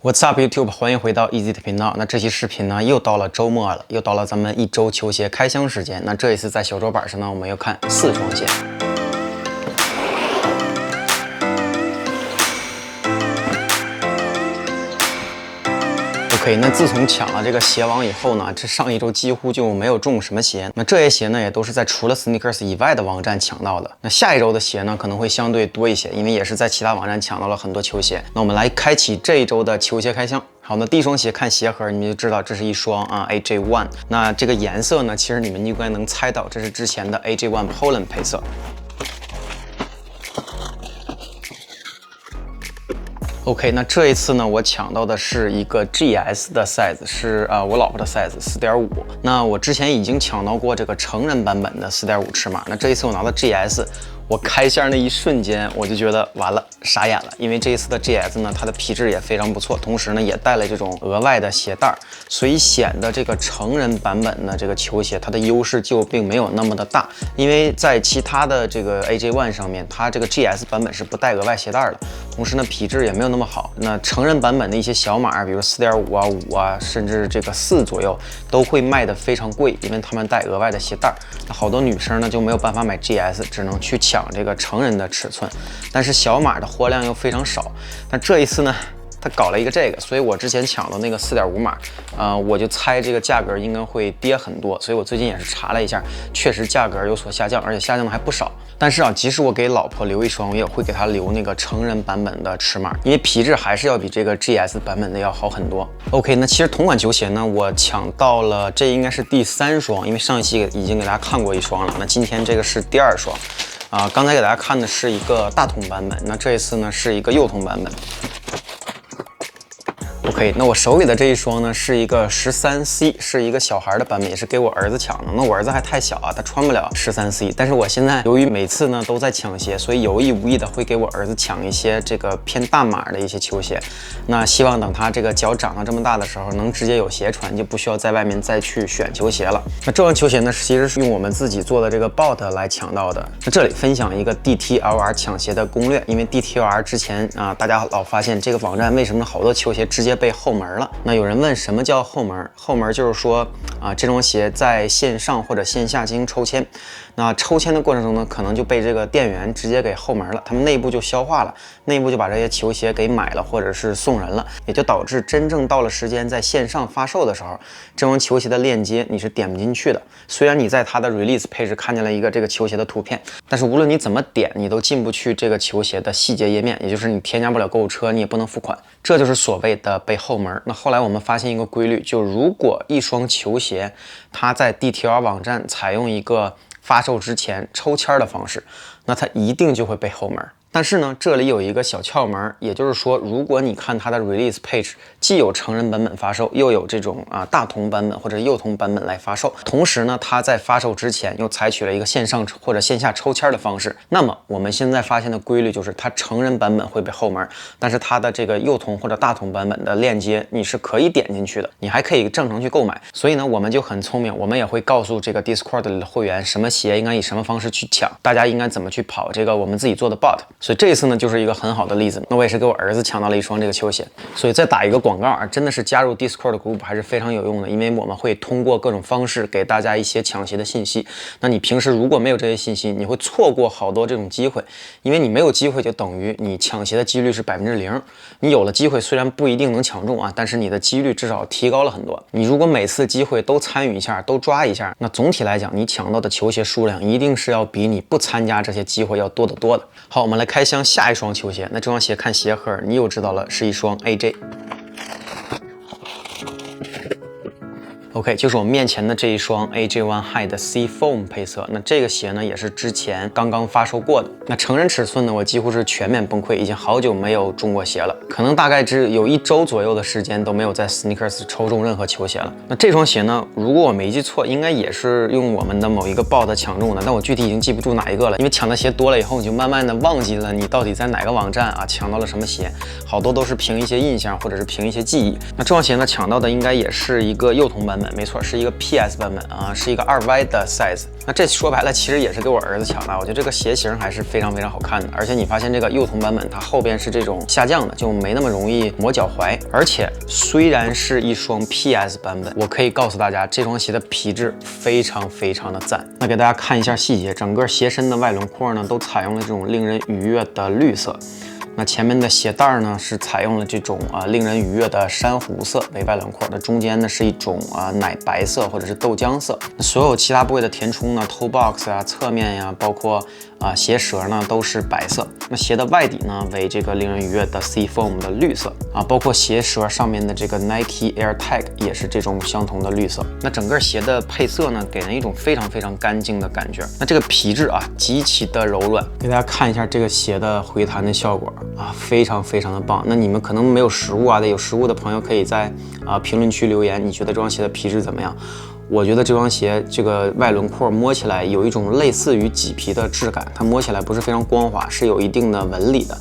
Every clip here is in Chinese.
What's up YouTube， 欢迎回到 Easy 的频道。那这期视频呢，又到了周末了，又到了咱们一周球鞋开箱时间。那这一次在小桌板上呢，我们要看4双鞋。OK， 那自从抢了这个鞋王以后呢，这上一周几乎就没有中什么鞋。那这些鞋呢，也都是在除了 Sneakers 以外的网站抢到的。那下一周的鞋呢，可能会相对多一些，因为也是在其他网站抢到了很多球鞋。那我们来开启这一周的球鞋开箱。好，那第一双鞋看鞋盒，你们就知道这是一双AJ1。那这个颜色呢，其实你们应该能猜到，这是之前的 AJ1 Poland 配色。OK， 那这一次呢，我抢到的是一个 GS 的 size， 是我老婆的 size 4.5。那我之前已经抢到过这个成人版本的4.5尺码，那这一次我拿到 GS。我开箱那一瞬间，我就觉得完了，傻眼了，因为这一次的 GS 呢，它的皮质也非常不错，同时呢也带了这种额外的鞋带，所以显得这个成人版本的这个球鞋，它的优势就并没有那么的大，因为在其他的这个 AJ1 上面，它这个 GS 版本是不带额外鞋带的，同时呢皮质也没有那么好。那成人版本的一些小码，比如 4.5啊、5啊，甚至这个4左右，都会卖得非常贵，因为他们带额外的鞋带。那好多女生呢就没有办法买 GS， 只能去抢这个成人的尺寸，但是小码的货量又非常少。那这一次呢，他搞了一个这个，所以我之前抢的那个 4.5 码，我就猜这个价格应该会跌很多，所以我最近也是查了一下，确实价格有所下降，而且下降的还不少。但是即使我给老婆留一双，我也会给她留那个成人版本的尺码，因为皮质还是要比这个 GS 版本的要好很多。OK， 那其实同款球鞋呢，我抢到了，这应该是第3双，因为上一期已经给大家看过一双了，那今天这个是第2双。刚才给大家看的是一个大童版本，那这一次呢是一个幼童版本。OK， 那我手里的这一双呢是一个13C， 是一个小孩的版本，也是给我儿子抢的。那我儿子还太小他穿不了13C。但是我现在由于每次呢都在抢鞋，所以有意无意的会给我儿子抢一些这个偏大码的一些球鞋。那希望等他这个脚长到这么大的时候，能直接有鞋穿，就不需要在外面再去选球鞋了。那这双球鞋呢，其实是用我们自己做的这个 bot 来抢到的。那这里分享一个 DTLR 抢鞋的攻略，因为 DTLR 之前大家老发现这个网站为什么好多球鞋直接被后门了。那有人问什么叫后门？后门就是说这双鞋在线上或者线下进行抽签，那抽签的过程中呢，可能就被这个店员直接给后门了，他们内部就消化了，内部就把这些球鞋给买了或者是送人了，也就导致真正到了时间在线上发售的时候，这双球鞋的链接你是点不进去的。虽然你在它的 release 配置看见了一个这个球鞋的图片，但是无论你怎么点，你都进不去这个球鞋的细节页面，也就是你添加不了购物车，你也不能付款，这就是所谓的被后门。那后来我们发现一个规律，就如果一双球鞋它在 DTLR 网站采用一个发售之前抽签的方式，那它一定就会被后门。但是呢，这里有一个小窍门，也就是说，如果你看它的 release page 既有成人版本发售，又有这种大童版本或者幼童版本来发售，同时呢，它在发售之前又采取了一个线上或者线下抽签的方式，那么我们现在发现的规律就是，它成人版本会被后门，但是它的这个幼童或者大童版本的链接你是可以点进去的，你还可以正常去购买。所以呢，我们就很聪明，我们也会告诉这个 Discord 里的会员，什么鞋应该以什么方式去抢，大家应该怎么去跑这个我们自己做的 bot。所以这一次呢，就是一个很好的例子。那我也是给我儿子抢到了一双这个球鞋。所以再打一个广告真的是加入 Discord group 还是非常有用的，因为我们会通过各种方式给大家一些抢鞋的信息。那你平时如果没有这些信息，你会错过好多这种机会，因为你没有机会就等于你抢鞋的几率是0%。你有了机会，虽然不一定能抢中但是你的几率至少提高了很多。你如果每次机会都参与一下，都抓一下，那总体来讲，你抢到的球鞋数量一定是要比你不参加这些机会要多得多的。好，我们来开箱下一双球鞋。那这双鞋看鞋盒，你又知道了是一双 AJ。OK， 就是我面前的这一双 AJ1 High 的 Sea Foam 配色。那这个鞋呢，也是之前刚刚发售过的。那成人尺寸呢，我几乎是全面崩溃，已经好久没有中过鞋了，可能大概只有1周左右的时间都没有在 Sneakers 抽中任何球鞋了。那这双鞋呢，如果我没记错，应该也是用我们的某一个 bot 抢中的，但我具体已经记不住哪一个了，因为抢的鞋多了以后，你就慢慢的忘记了你到底在哪个网站抢到了什么鞋，好多都是凭一些印象或者是凭一些记忆。那这双鞋呢，抢到的应该也是一个幼童版本，没错，是一个 PS 版本啊，是一个2Y 的 size。那这说白了，其实也是给我儿子抢的。我觉得这个鞋型还是非常非常好看的，而且你发现这个幼童版本，它后边是这种下降的，就没那么容易磨脚踝。而且虽然是一双 PS 版本，我可以告诉大家，这双鞋的皮质非常非常的赞。那给大家看一下细节，整个鞋身的外轮廓呢，都采用了这种令人愉悦的绿色。那前面的鞋带呢是采用了这种令人愉悦的珊瑚色为外轮廓的，中间呢是一种奶白色或者是豆浆色。那所有其他部位的填充呢 ，toe box 啊、侧面呀，包括鞋舌呢都是白色。那鞋的外底呢为这个令人愉悦的 Sea Foam 的绿色啊，包括鞋舌上面的这个 Nike Air Tag 也是这种相同的绿色。那整个鞋的配色呢，给人一种非常非常干净的感觉。那这个皮质啊极其的柔软，给大家看一下这个鞋的回弹的效果。非常非常的棒。那你们可能没有实物啊，有实物的朋友可以在评论区留言，你觉得这双鞋的皮质怎么样？我觉得这双鞋这个外轮廓摸起来有一种类似于麂皮的质感，它摸起来不是非常光滑，是有一定的纹理的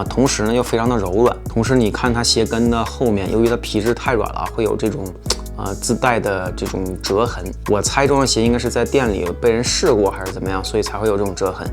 同时呢又非常的柔软。同时你看它鞋跟的后面，由于它皮质太软了，会有这种自带的这种折痕。我猜这双鞋应该是在店里被人试过还是怎么样，所以才会有这种折痕。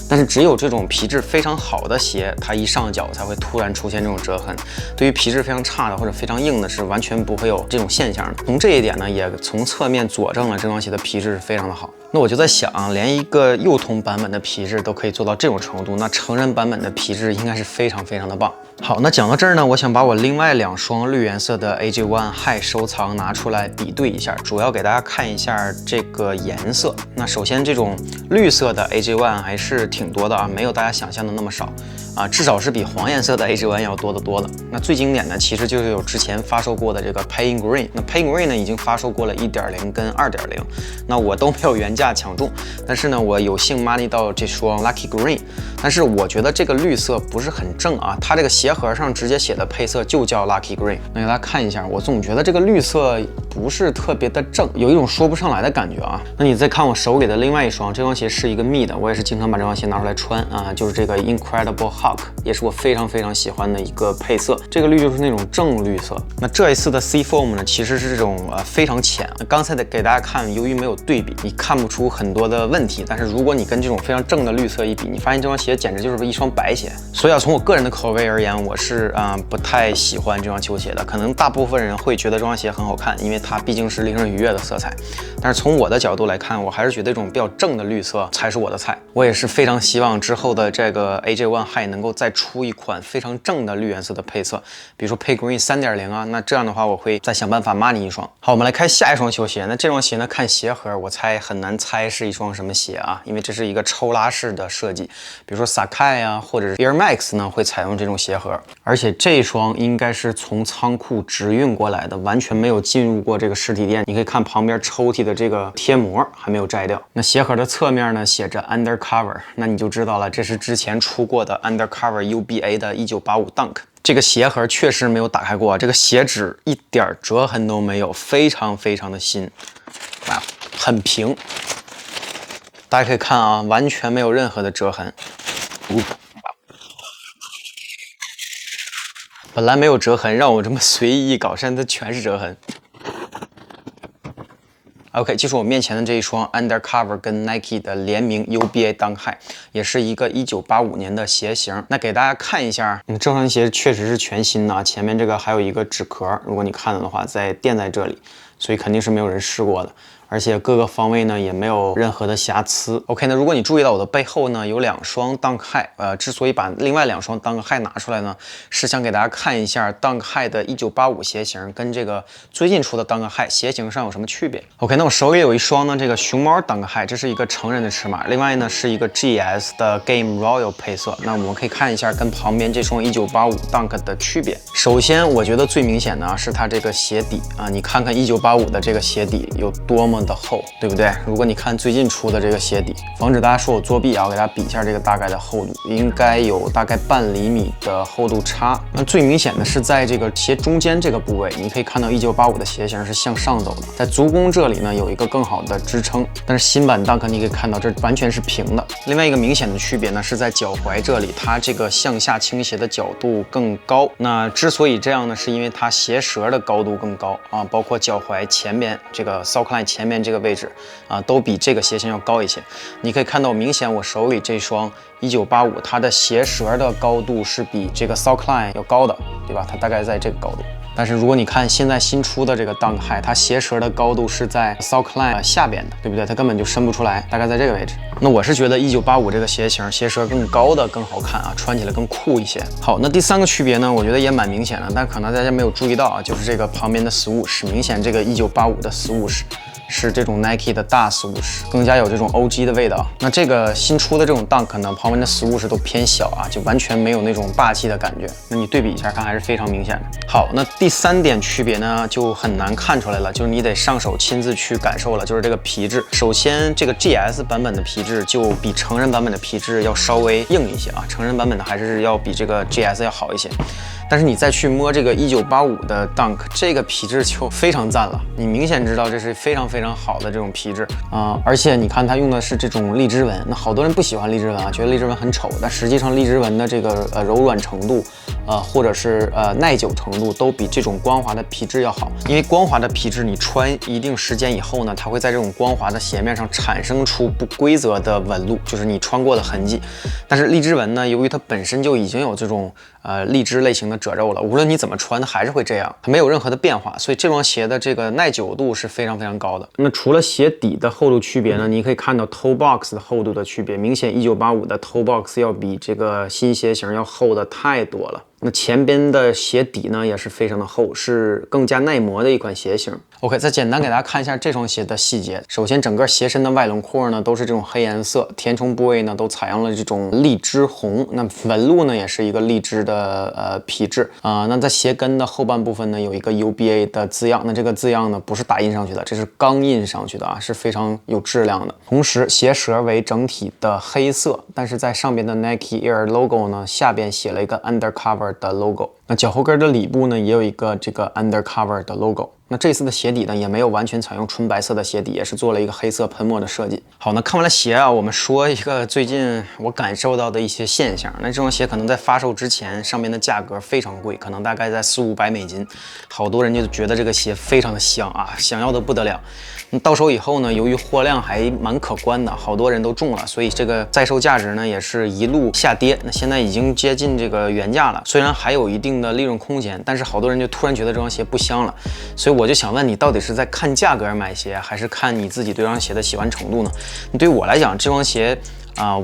但是只有这种皮质非常好的鞋，它一上脚才会突然出现这种折痕。对于皮质非常差的或者非常硬的，是完全不会有这种现象的。从这一点呢，也从侧面佐证了这双鞋的皮质是非常的好。那我就在想，连一个幼童版本的皮质都可以做到这种程度，那成人版本的皮质应该是非常非常的棒。好，那讲到这儿呢，我想把我另外2双绿颜色的 AJ1 High 收藏拿出来比对一下，主要给大家看一下这个颜色。那首先这种绿色的 AJ1 还是挺多的啊，没有大家想象的那么少至少是比黄颜色的 AJ1 要多得多的。那最经典的其实就是有之前发售过的这个 Pain Green， 那 Pain Green 呢已经发售过了 1.0 跟 2.0， 那我都没有原价抢中，但是呢我有幸 money 到这双 Lucky Green， 但是我觉得这个绿色不是很正啊，它这个鞋盒上直接写的配色就叫 Lucky Green。那给大家看一下，我总觉得这个绿色不是特别的正，有一种说不上来的感觉啊。那你再看我手里的另外一双，这双鞋是一个密的，我也是经常把这双鞋拿出来穿就是这个 Incredible Hulk， 也是我非常非常喜欢的一个配色。这个绿就是那种正绿色。那这一次的 Sea Foam 呢，其实是这种非常浅。刚才给大家看，由于没有对比，你看不出很多的问题。但是如果你跟这种非常正的绿色一比，你发现这双鞋简直就是一双白鞋。所以从我个人的口味而言，我是不太喜欢这双球鞋的。可能大部分人会觉得这双鞋很好看，因为它毕竟是令人愉悦的色彩。但是从我的角度来看，我还是觉得这种比较正的绿色才是我的菜。我也是非常希望之后的这个 AJ1 High 能够再出一款非常正的绿颜色的配色，比如说 Pain Green 3.0啊，那这样的话我会再想办法 money 一双。好，我们来看下一双球鞋。那这双鞋呢，看鞋盒我猜很难猜是一双什么鞋啊，因为这是一个抽拉式的设计，比如说 Sacai 啊，或者是 Air Max 呢会采用这种鞋盒，而且这双应该是从仓库直运过来的，完全没有进入过这个实体店。你可以看旁边抽屉的这个贴膜还没有摘掉。那鞋盒的侧面呢写着 Undercover， 那你就知道了，这是之前出过的 Undercover UBA 的1985 Dunk。这个鞋盒确实没有打开过，这个鞋纸一点折痕都没有，非常非常的新，很平。大家可以看啊，完全没有任何的折痕。本来没有折痕，让我这么随意一搞，现在全是折痕。OK， 就是我面前的这一双 Undercover 跟 Nike 的联名 UBA Dunk High， 也是一个1985年的鞋型。那给大家看一下，这双鞋确实是全新的啊，前面这个还有一个纸壳，如果你看了的话，垫在这里，所以肯定是没有人试过的。而且各个方位呢也没有任何的瑕疵。OK， 那如果你注意到我的背后呢有2双 Dunk High， 之所以把另外2双 Dunk High 拿出来呢，是想给大家看一下 Dunk High 的1985鞋型跟这个最近出的 Dunk High 鞋型上有什么区别。OK， 那我手里有一双呢这个熊猫 Dunk High， 这是一个成人的尺码，另外呢是一个 GS 的 Game Royal 配色。那我们可以看一下跟旁边这双1985 Dunk 的区别。首先我觉得最明显的是它这个鞋底你看看1985的这个鞋底有多么的厚，对不对？如果你看最近出的这个鞋底，防止大家说我作弊啊，我给大家比一下这个大概的厚度，应该有大概半厘米的厚度差。那最明显的是在这个鞋中间这个部位，你可以看到1985的鞋型是向上走的，在足弓这里呢有一个更好的支撑，但是新版 Dunk 你可以看到这完全是平的。另外一个明显的区别呢是在脚踝这里，它这个向下倾斜的角度更高。那之所以这样呢，是因为它鞋舌的高度更高包括脚踝踝前边这个 Saucony 前面这个位置啊，都比这个鞋型要高一些。你可以看到，明显我手里这双1985，它的鞋舌的高度是比这个 Saucony 要高的，对吧？它大概在这个高度。但是如果你看现在新出的这个 Dunk High， 它鞋舌的高度是在 Saucony 下边的，对不对？它根本就伸不出来，大概在这个位置。那我是觉得1985这个鞋型鞋舌更高的更好看啊，穿起来更酷一些。好，那第3个区别呢，我觉得也蛮明显的，但可能大家没有注意到啊，就是这个旁边的Swoosh，明显这个1985的Swoosh。是这种 Nike 的大 Swoosh， 更加有这种 OG 的味道。那这个新出的这种 Dunk 呢，旁边的 Swoosh 都偏小啊，就完全没有那种霸气的感觉。那你对比一下看，还是非常明显的。好，那第3点区别呢，就很难看出来了，就是你得上手亲自去感受了，就是这个皮质。首先，这个 GS 版本的皮质就比成人版本的皮质要稍微硬一些啊，成人版本的还是要比这个 GS 要好一些。但是你再去摸这个1985的 Dunk， 这个皮质就非常赞了，你明显知道这是非常好的这种皮质啊，而且你看它用的是这种荔枝纹，那好多人不喜欢荔枝纹啊，觉得荔枝纹很丑，但实际上荔枝纹的这个柔软程度，或者是耐久程度都比这种光滑的皮质要好，因为光滑的皮质你穿一定时间以后呢，它会在这种光滑的鞋面上产生出不规则的纹路，就是你穿过的痕迹。但是荔枝纹呢，由于它本身就已经有这种荔枝类型的褶皱了，无论你怎么穿，它还是会这样，它没有任何的变化，所以这双鞋的这个耐久度是非常高的。那除了鞋底的厚度区别呢，你可以看到 toe box 的厚度的区别，明显1985的 toe box 要比这个新鞋型要厚的太多了。那前边的鞋底呢也是非常的厚，是更加耐磨的一款鞋型。OK， 再简单给大家看一下这双鞋的细节。首先，整个鞋身的外轮廓呢都是这种黑颜色，填充部位呢都采用了这种荔枝红，那纹路呢也是一个荔枝的皮质啊。那在鞋跟的后半部分呢有一个 UBA 的字样，那这个字样呢不是打印上去的，这是钢印上去的啊，是非常有质量的。同时，鞋舌为整体的黑色，但是在上边的 Nike Air logo 呢下边写了一个 Undercover 的 logo， 那脚后跟的里部呢也有一个这个 Undercover 的 logo。那这次的鞋底呢也没有完全采用纯白色的鞋底，也是做了一个黑色喷墨的设计。好，那看完了鞋啊，我们说一个最近我感受到的一些现象。那这双鞋可能在发售之前，上面的价格非常贵，可能大概在400-500美金，好多人就觉得这个鞋非常的香啊，想要的不得了。到手以后呢，由于货量还蛮可观的，好多人都中了，所以这个在售价值呢也是一路下跌。那现在已经接近这个原价了，虽然还有一定的利润空间，但是好多人就突然觉得这双鞋不香了。所以我就想问你，到底是在看价格买鞋，还是看你自己对这双鞋的喜欢程度呢？对于我来讲，这双鞋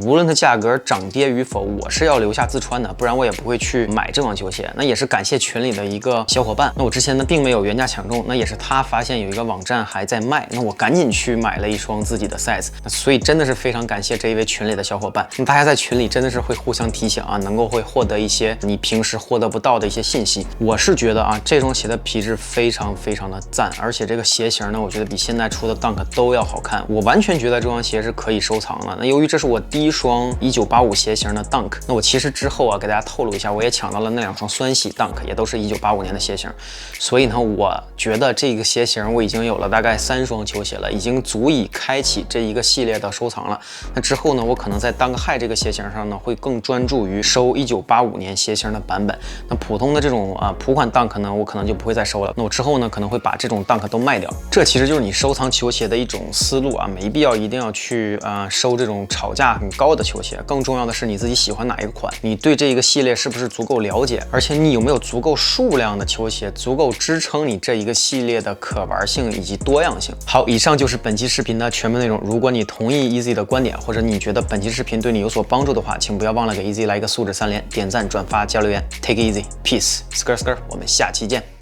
无论它价格涨跌与否，我是要留下自穿的，不然我也不会去买这双球鞋。那也是感谢群里的一个小伙伴，那我之前呢并没有原价抢中，那也是他发现有一个网站还在卖，那我赶紧去买了一双自己的 size， 所以真的是非常感谢这一位群里的小伙伴。那大家在群里真的是会互相提醒啊，能够会获得一些你平时获得不到的一些信息。我是觉得啊，这双鞋的皮质非常的赞，而且这个鞋型呢，我觉得比现在出的 Dunk 都要好看，我完全觉得这双鞋是可以收藏的。那由于这是我第一双1985鞋型的 Dunk， 那我其实之后啊给大家透露一下，我也抢到了那2双酸系 Dunk， 也都是1985年的鞋型，所以呢，我觉得这个鞋型我已经有了大概3双球鞋了，已经足以开启这一个系列的收藏了。那之后呢，我可能在 Dunk High 这个鞋型上呢，会更专注于收1985年鞋型的版本。那普通的这种普款 Dunk 呢，我可能就不会再收了。那我之后呢，可能会把这种 Dunk 都卖掉。这其实就是你收藏球鞋的一种思路啊，没必要一定要去收这种炒价很高的球鞋。更重要的是你自己喜欢哪一个款，你对这一个系列是不是足够了解，而且你有没有足够数量的球鞋，足够支撑你这一个系列的可玩性以及多样性。好，以上就是本期视频的全部内容。如果你同意 Easy 的观点，或者你觉得本期视频对你有所帮助的话，请不要忘了给 Easy 来一个素质3连，点赞、转发、加留言。Take it easy, peace, skr skr， 我们下期见。